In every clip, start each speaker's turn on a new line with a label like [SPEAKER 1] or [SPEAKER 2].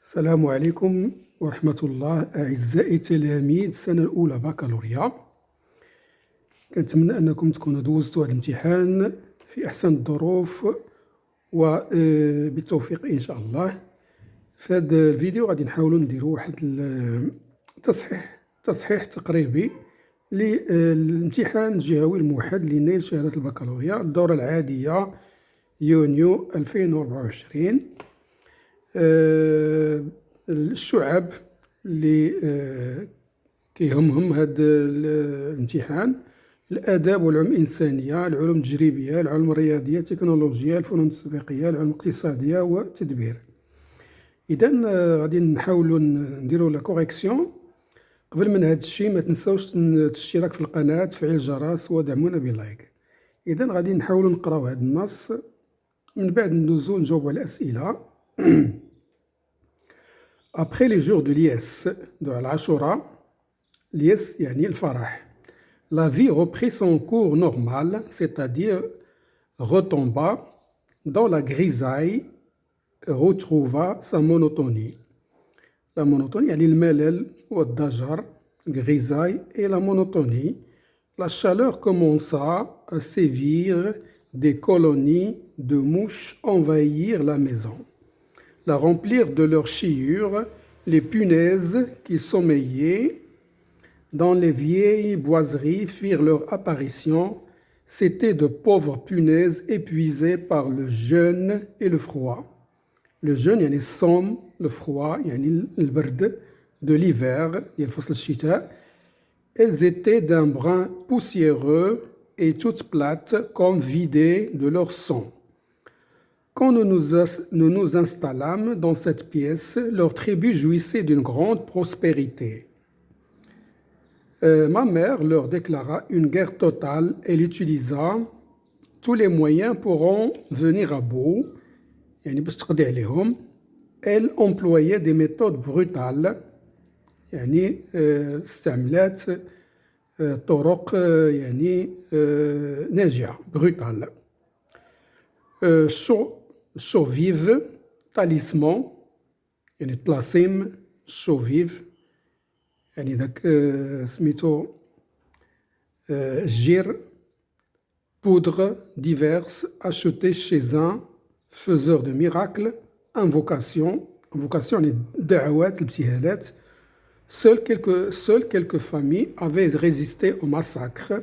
[SPEAKER 1] السلام عليكم ورحمة الله أعزائي تلاميذ السنة الأولى بكالوريا. كنتمنى أنكم تكونوا دوزتوا هذا الامتحان في أحسن الظروف وبالتوفيق إن شاء الله. في هذا الفيديو غادي نحاولوا نديروا واحد تصحيح تقريبي للامتحان الجهوي الموحد لنيل شهادة البكالوريا الدورة العادية يونيو 2024. الشعب اللي كيهمهم هذا الامتحان: الآداب والعلوم الإنسانية، العلوم التجريبية، العلوم الرياضية، التكنولوجيا، الفنون التطبيقية، العلوم الاقتصادية والتدبير. إذن غادي نحاولوا نديروا لا كوريكسيون. قبل من هذا الشيء ما تنساوش الاشتراك في القناة، تفعيل الجرس ودعمونا بلايك. إذن غادي نحاولوا نقراو هذا النص، من بعد ندوزو نجاوبوا على الأسئلة. Après les jours de l'IS, de l'Ashura, l'IS يعني الفرح, la vie reprit son cours normal, c'est-à-dire retomba dans la grisaille, retrouva sa monotonie. La monotonie يعني الملل والضجر, grisaille et la monotonie. La chaleur commença à sévir, des colonies de mouches envahirent la maison. La remplirent de leurs chiures, les punaises qui sommeillaient dans les vieilles boiseries firent leur apparition. C'étaient de pauvres punaises épuisées par le jeûne et le froid. Le jeûne يعني الصوم, le froid يعني البرد de l'hiver, يعني فصل الشتاء. Elles étaient d'un brun poussiéreux et toutes plates comme vidées de leur sang. Quand nous nous installâmes dans cette pièce, leur tribu jouissait d'une grande prospérité. Ma mère leur déclara une guerre totale. Elle utilisa tous les moyens pour en venir à bout. يعني باش تقضي عليهم. Elle employait des méthodes brutales. يعني استعملت طرق يعني ناجعة, brutale. Chaux-vive, talisman, يعني طلاسم, chaux-vive, يعني ذاك سميتو الجير. Poudre diverses achetées chez un faiseur de miracles. Invocation, يعني دعوات, الابتهالات. Seules quelques familles avaient résisté au massacre.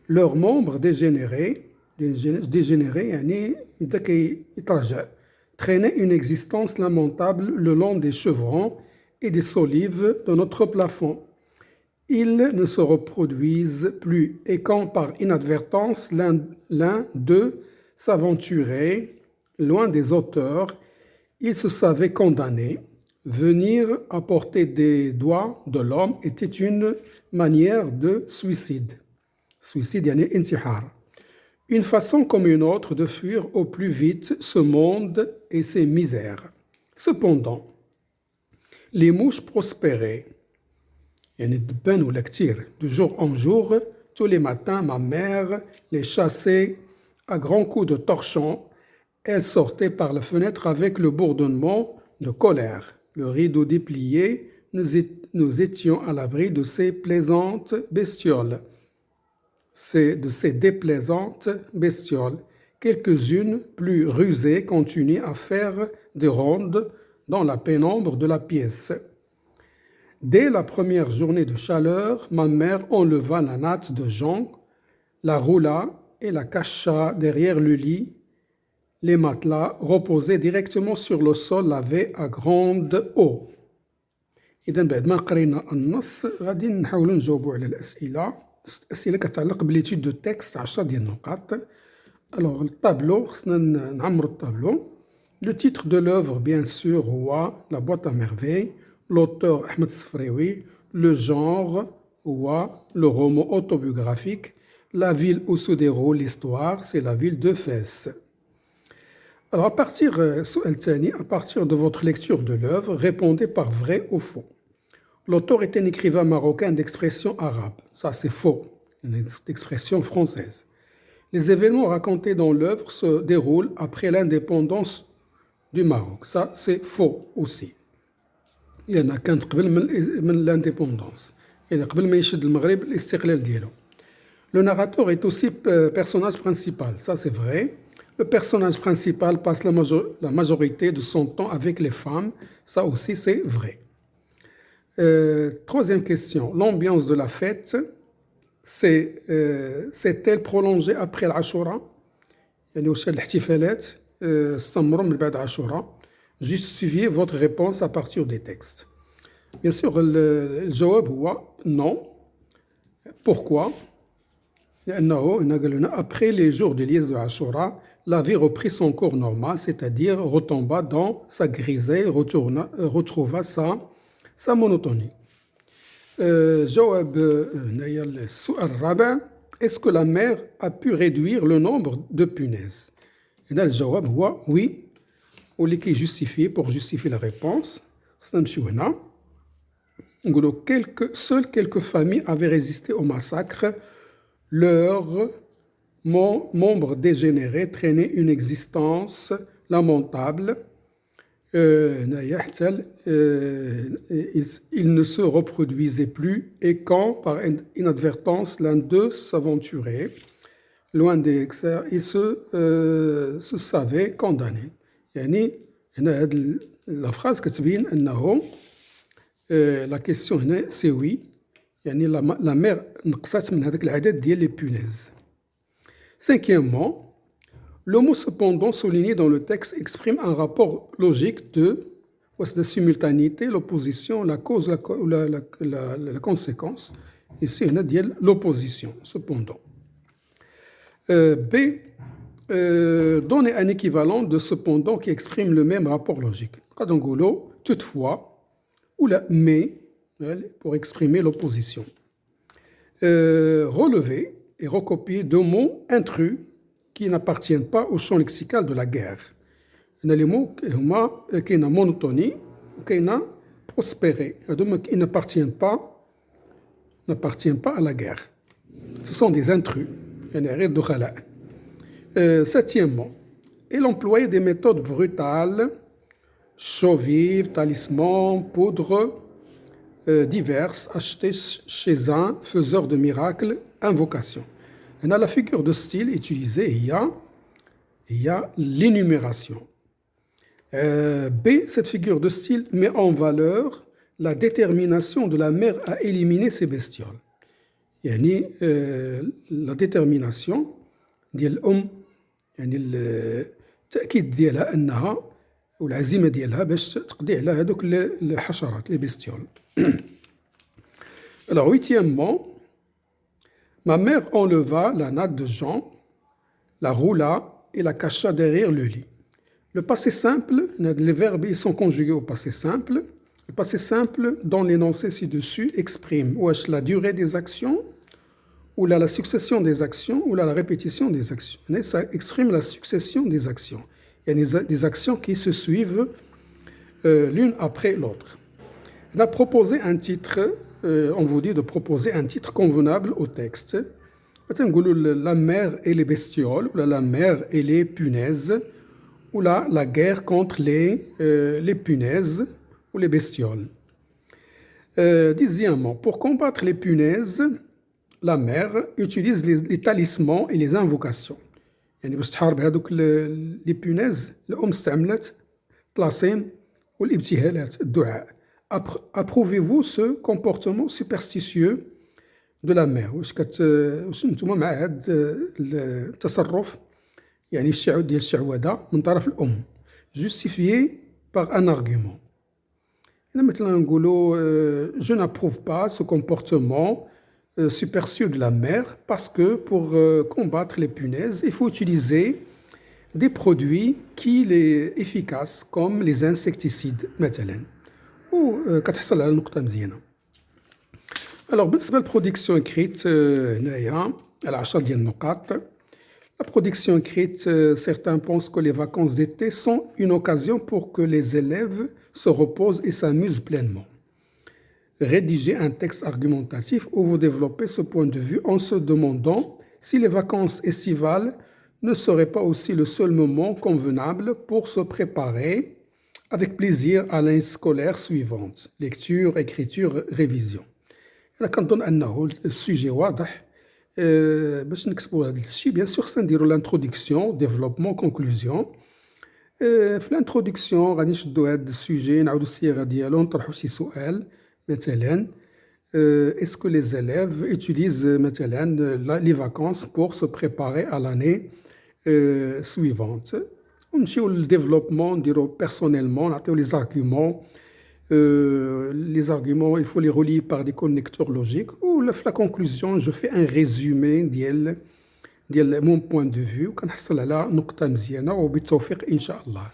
[SPEAKER 1] Leurs membres dégénérés يعني يبدا كيترجع, traînaient une existence lamentable le long des chevrons et des solives de notre plafond. Ils ne se reproduisent plus, et quand par inadvertance l'un d'eux s'aventurait loin des auteurs, il se savait condamné. Venir à portée des doigts de l'homme était une manière de suicide. Suicide يعني انتحار. Une façon comme une autre de fuir au plus vite ce monde et ses misères. Cependant, les mouches prospéraient. يعني الدبان ولا كتير. De jour en jour, tous les matins, ma mère les chassait à grands coups de torchon. Elle sortait par la fenêtre avec le bourdonnement de colère. Le rideau déplié, nous étions à l'abri de ces plaisantes bestioles. De ces déplaisantes bestioles. Quelques-unes plus rusées continuaient à faire des rondes dans la pénombre de la pièce. Dès la première journée de chaleur, ma mère enleva la natte de jonc, la roula et la cacha derrière le lit. Les matelas reposaient directement sur le sol lavé à grande eau. إذن بعد ما قرينا النص غادي نحاولوا نجاوبوا على الأسئلة كتعلق بليتود دو تكست. 10 ديال النقاط. الوغ الطابلو خصنا نعمرو الطابلو. لو تيتر دو لوفر بيان سور هو لا بواط ا ميرفي. لوتور أحمد الصفريوي. لو جونغ هو لو رومون اوتوبيوغرافيك. لا فيل où se déroule l'histoire c'est la ville de Fès. Alors à partir السؤال الثاني, à partir de votre lecture de l'œuvre, répondez par vrai ou faux. L'auteur est un écrivain marocain d'expression arabe. Ça, c'est faux, une expression française. Les événements racontés dans l'œuvre se déroulent après l'indépendance du Maroc. Ça, c'est faux aussi. يعني كانت قبل من l'indépendance. يعني قبل ما يشد المغرب الاستقلال ديالو. Le narrateur est aussi personnage principal, ça c'est vrai. Le personnage principal passe la majorité de son temps avec les femmes, ça aussi c'est vrai. Troisième question, l'ambiance de la fête, s'est-elle prolongée après العاشوراء؟ يعني واش الاحتفالات استمروا من بعد عاشوراء؟ Justifiez votre réponse à partir des textes. Bien sûr, الجواب هو non. Pourquoi? Après les jours de liesse de Ashura, la vie reprit son cours normal, c'est-à-dire retomba dans sa grisaille, retrouva sa monotonie. جواب هنايا السؤال الرابع. Est-ce que la mer a pu réduire le nombre de punaises? هنا الجواب هو oui. واللي كيجوستيفي pour justifier la réponse خصنا نمشيو هنا نقولوا seules quelques familles avaient résisté au massacre. Leurs membres dégénérés traînaient une existence lamentable. Ils ne se reproduisaient plus et quand, par inadvertance, l'un d'eux s'aventurait loin des excès, il se savait condamné. يعني هنا هاد la phrase كتبين أنه la question هنا c'est oui. يعني la mer نقصت من هذاك العدد ديال les punaises. Cinquièmement, le mot cependant souligné dans le texte exprime un rapport logique de simultanéité, l'opposition, la cause, la conséquence. Ici, on a dit l'opposition, cependant. B, donner un équivalent de cependant qui exprime le même rapport logique. Toutefois, ou la mais, pour exprimer l'opposition. Relever et recopier deux mots intrus qui n'appartiennent pas au champ lexical de la guerre. Les mots qui ont monotonie ou qui ont prospéré. Ils n'appartiennent pas à la guerre. Ce sont des intrus. Septièmement, il employait des méthodes brutales, chaux vives, talismans, poudres diverses achetées chez un faiseur de miracles, invocation. La figure de style utilisée, il y a l'énumération. B, cette figure de style met en valeur la détermination de la mère à éliminer ces bestioles. يعني la détermination ديال الأم يعني التأكيد ديالها أنها والعزيمة ديالها باش تقضي على هذوك الحشرات les bestioles. Alors huitièmement, ma mère enleva la natte de Jean, la roula et la cacha derrière le lit. Le passé simple, les verbes ils sont conjugués au passé simple. Le passé simple, dans l'énoncé ci-dessus, exprime la durée des actions, ou la succession des actions, ou la répétition des actions. Ça exprime la succession des actions. Il y a des actions qui se suivent l'une après l'autre. On a proposé un titre, on vous dit de proposer un titre convenable au texte. La mer et les bestioles, ou la mer et les punaises, ou la guerre contre les punaises ou les bestioles. Dixièmement, pour combattre les punaises, la mère utilise les talismans et les invocations. يعني باش تحارب هذوك les punaises الأم استعملت طلاسين والابتهالات الدعاء. Approuvez-vous ce comportement superstitieux de la mère؟ واش نتوما مع هذا التصرف يعني ديال الشعوذة من طرف الأم؟ Justifié par un argument. Maintenant, je n'approuve pas ce comportement superstitieux de la mère parce que pour combattre les punaises, il faut utiliser des produits qui sont efficaces comme les insecticides مثلا. وكتحصل على نقطة مزيانة. Alors بالنسبة للبرودكسيون écrite هنايا على 10 ديال النقاط. La production écrite, certains pensent que les vacances d'été sont une occasion pour que les élèves se reposent et s'amusent pleinement. Rédigez un texte argumentatif où vous développez ce point de vue en se demandant si les vacances estivales ne seraient pas aussi le seul moment convenable pour se préparer avec plaisir à l'année scolaire suivante. Lecture, écriture, révision. أنا كنظن أنه السوجي واضح. باش نكتبو هاد الشي بيان سور سنديرو لانترودكسيون ديفلوبمون كونكلوزيون. في الانترودكسيون غادي نشدو هاد السوجي نعاودو الصياغة ديالو نطرحو شي سؤال مثلا est-ce que les élèves utilisent مثلا les vacances pour se préparer à l'année suivante. ونمشيو للديفلوبمون نديرو بيرسونيلمون نعطيو les arguments. Les arguments, il faut les relier par des connecteurs logiques. Ou في la conclusion, je fais un résumé ديال mon point de vue وكنحصل على نقطة مزيانة وبالتوفيق إن شاء الله.